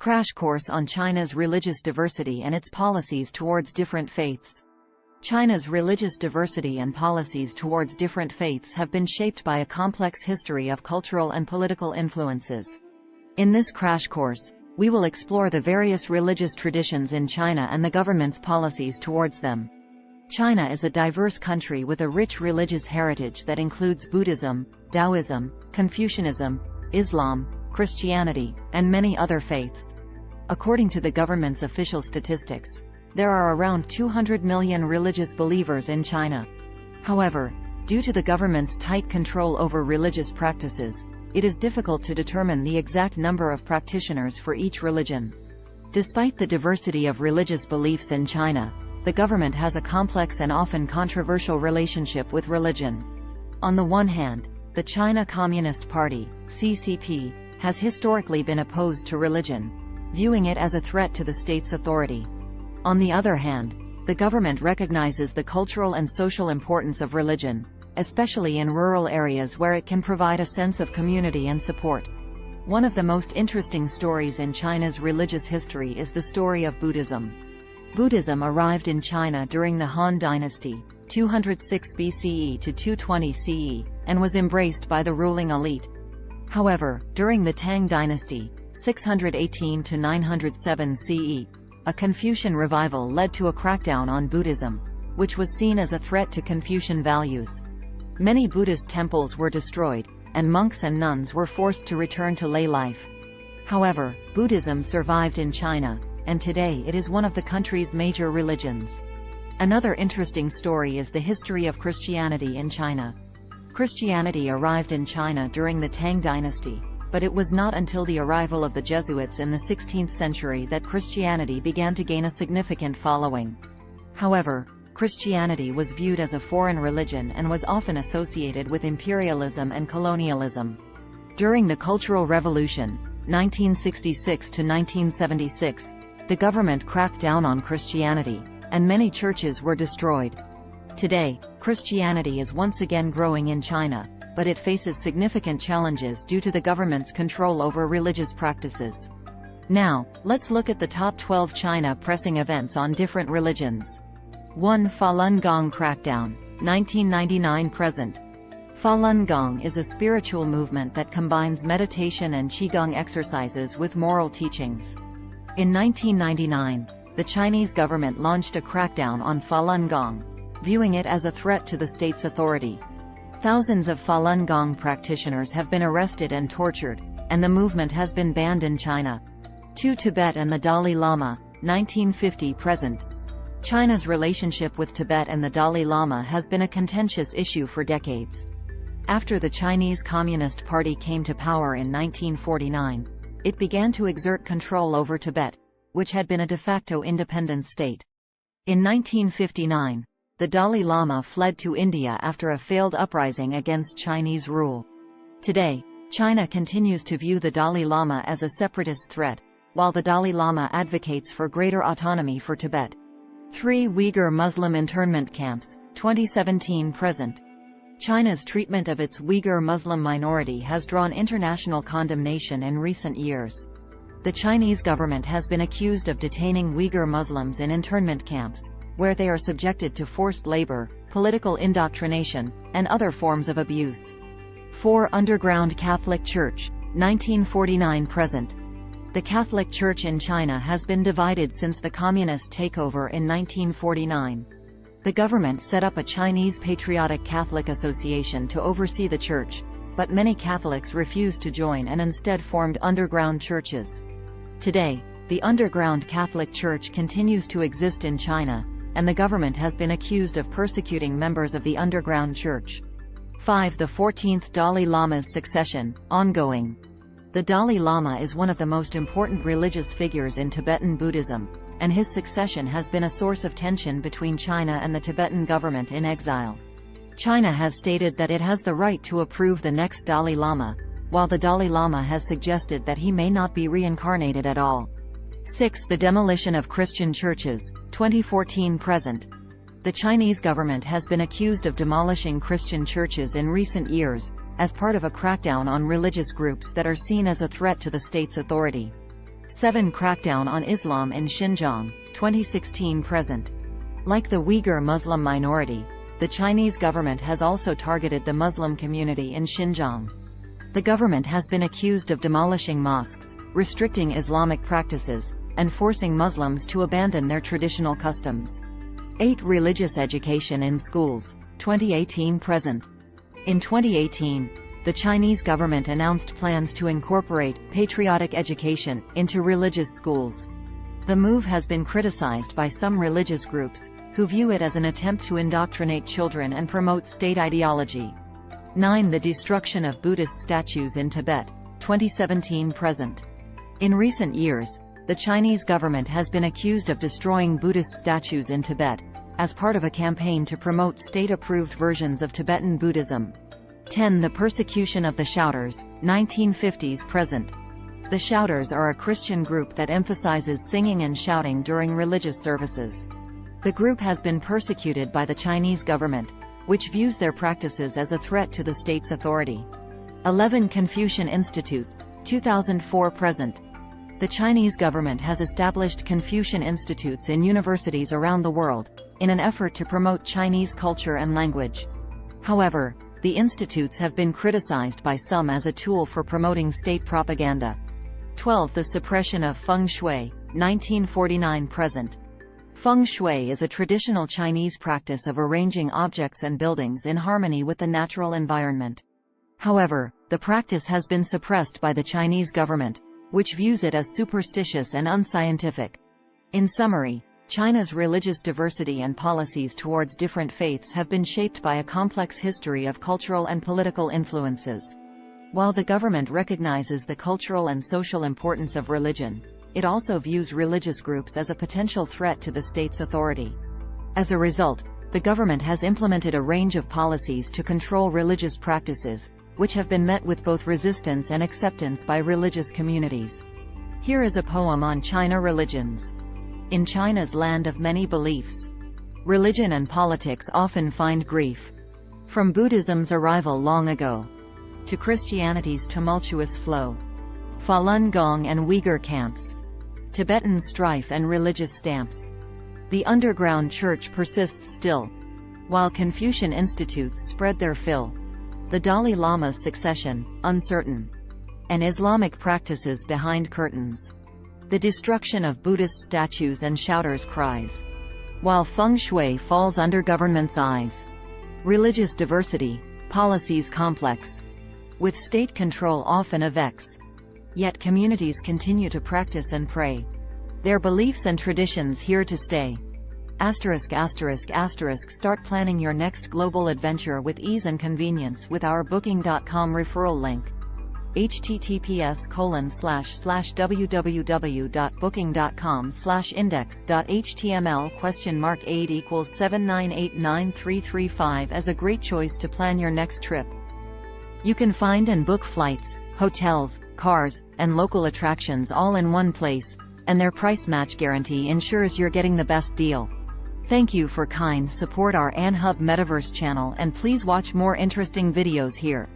Crash course on China's religious diversity and its policies towards different faiths. China's religious diversity and policies towards different faiths have been shaped by a complex history of cultural and political influences. In this crash course, we will explore the various religious traditions in China and the government's policies towards them. China is a diverse country with a rich religious heritage that includes Buddhism, Taoism, Confucianism, Islam, Christianity, and many other faiths. According to the government's official statistics, there are around 200 million religious believers in China. However, due to the government's tight control over religious practices, it is difficult to determine the exact number of practitioners for each religion. Despite the diversity of religious beliefs in China, the government has a complex and often controversial relationship with religion. On the one hand, the China Communist Party, CCP, has historically been opposed to religion, viewing it as a threat to the state's authority. On the other hand, the government recognizes the cultural and social importance of religion, especially in rural areas where it can provide a sense of community and support. One of the most interesting stories in China's religious history is the story of Buddhism. Buddhism arrived in China during the Han Dynasty, 206 BCE to 220 CE, and was embraced by the ruling elite. However, during the Tang Dynasty, 618 to 907 CE, a Confucian revival led to a crackdown on Buddhism, which was seen as a threat to Confucian values. Many Buddhist temples were destroyed, and monks and nuns were forced to return to lay life. However, Buddhism survived in China, and today it is one of the country's major religions. Another interesting story is the history of Christianity in China. Christianity arrived in China during the Tang Dynasty, but it was not until the arrival of the Jesuits in the 16th century that Christianity began to gain a significant following. However, Christianity was viewed as a foreign religion and was often associated with imperialism and colonialism. During the Cultural Revolution, 1966 to 1976, the government cracked down on Christianity, and many churches were destroyed. Today, Christianity is once again growing in China, but it faces significant challenges due to the government's control over religious practices. Now, let's look at the top 12 China pressing events on different religions. 1. Falun Gong crackdown, 1999–present. Falun Gong is a spiritual movement that combines meditation and qigong exercises with moral teachings. In 1999, the Chinese government launched a crackdown on Falun Gong, viewing it as a threat to the state's authority. Thousands of Falun Gong practitioners have been arrested and tortured, and the movement has been banned in China. 2. Tibet and the Dalai Lama, 1950–present. China's relationship with Tibet and the Dalai Lama has been a contentious issue for decades. After the Chinese Communist Party came to power in 1949, it began to exert control over Tibet, which had been a de facto independent state. In 1959, the Dalai Lama fled to India after a failed uprising against Chinese rule. Today, China continues to view the Dalai Lama as a separatist threat, while the Dalai Lama advocates for greater autonomy for Tibet. 3. Uyghur Muslim internment camps, 2017–present. China's treatment of its Uyghur Muslim minority has drawn international condemnation in recent years. The Chinese government has been accused of detaining Uyghur Muslims in internment camps, where they are subjected to forced labor, political indoctrination, and other forms of abuse. 4. Underground Catholic Church, 1949–present. The Catholic Church in China has been divided since the communist takeover in 1949. The government set up a Chinese Patriotic Catholic Association to oversee the church, but many Catholics refused to join and instead formed underground churches. Today, the underground Catholic Church continues to exist in China, and the government has been accused of persecuting members of the underground church. 5. The 14th Dalai Lama's succession, ongoing. The Dalai Lama is one of the most important religious figures in Tibetan Buddhism, and his succession has been a source of tension between China and the Tibetan government in exile. China has stated that it has the right to approve the next Dalai Lama, while the Dalai Lama has suggested that he may not be reincarnated at all. 6. The demolition of Christian churches, 2014–present. The Chinese government has been accused of demolishing Christian churches in recent years, as part of a crackdown on religious groups that are seen as a threat to the state's authority. 7. Crackdown on Islam in Xinjiang, 2016-present. Like the Uyghur Muslim minority, the Chinese government has also targeted the Muslim community in Xinjiang. The government has been accused of demolishing mosques, restricting Islamic practices, and forcing Muslims to abandon their traditional customs. 8. Religious education in schools, 2018-present. In 2018, the Chinese government announced plans to incorporate patriotic education into religious schools. The move has been criticized by some religious groups, who view it as an attempt to indoctrinate children and promote state ideology. 9. The destruction of Buddhist statues in Tibet, 2017-present. In recent years, the Chinese government has been accused of destroying Buddhist statues in Tibet, as part of a campaign to promote state-approved versions of Tibetan Buddhism. 10. The persecution of the Shouters, 1950s-present. The Shouters are a Christian group that emphasizes singing and shouting during religious services. The group has been persecuted by the Chinese government, which views their practices as a threat to the state's authority. 11. Confucian Institutes, 2004-present. The Chinese government has established Confucian Institutes in universities around the world, in an effort to promote Chinese culture and language. However, the institutes have been criticized by some as a tool for promoting state propaganda. 12. The suppression of Feng Shui, 1949-present. Feng Shui is a traditional Chinese practice of arranging objects and buildings in harmony with the natural environment. However, the practice has been suppressed by the Chinese government, which views it as superstitious and unscientific. In summary, China's religious diversity and policies towards different faiths have been shaped by a complex history of cultural and political influences. While the government recognizes the cultural and social importance of religion, it also views religious groups as a potential threat to the state's authority. As a result, the government has implemented a range of policies to control religious practices, which have been met with both resistance and acceptance by religious communities. Here is a poem on China religions. In China's land of many beliefs, religion and politics often find grief. From Buddhism's arrival long ago to Christianity's tumultuous flow, Falun Gong and Uyghur camps, Tibetan strife and religious stamps, the underground church persists still, while Confucian Institutes spread their fill. The Dalai Lama's succession, uncertain, and Islamic practices behind curtains. The destruction of Buddhist statues and shouters' cries, while Feng Shui falls under government's eyes. Religious diversity, policies complex, with state control often a vex. Yet communities continue to practice and pray. Their beliefs and traditions here to stay. ******. Start planning your next global adventure with ease and convenience with our Booking.com referral link. https://www.booking.com/index.html?8 equals 7989335 as a great choice to plan your next trip. You can find and book flights, hotels, cars, and local attractions all in one place, and their price match guarantee ensures you're getting the best deal. Thank you for kind support our Anhub Metaverse channel, and please watch more interesting videos here.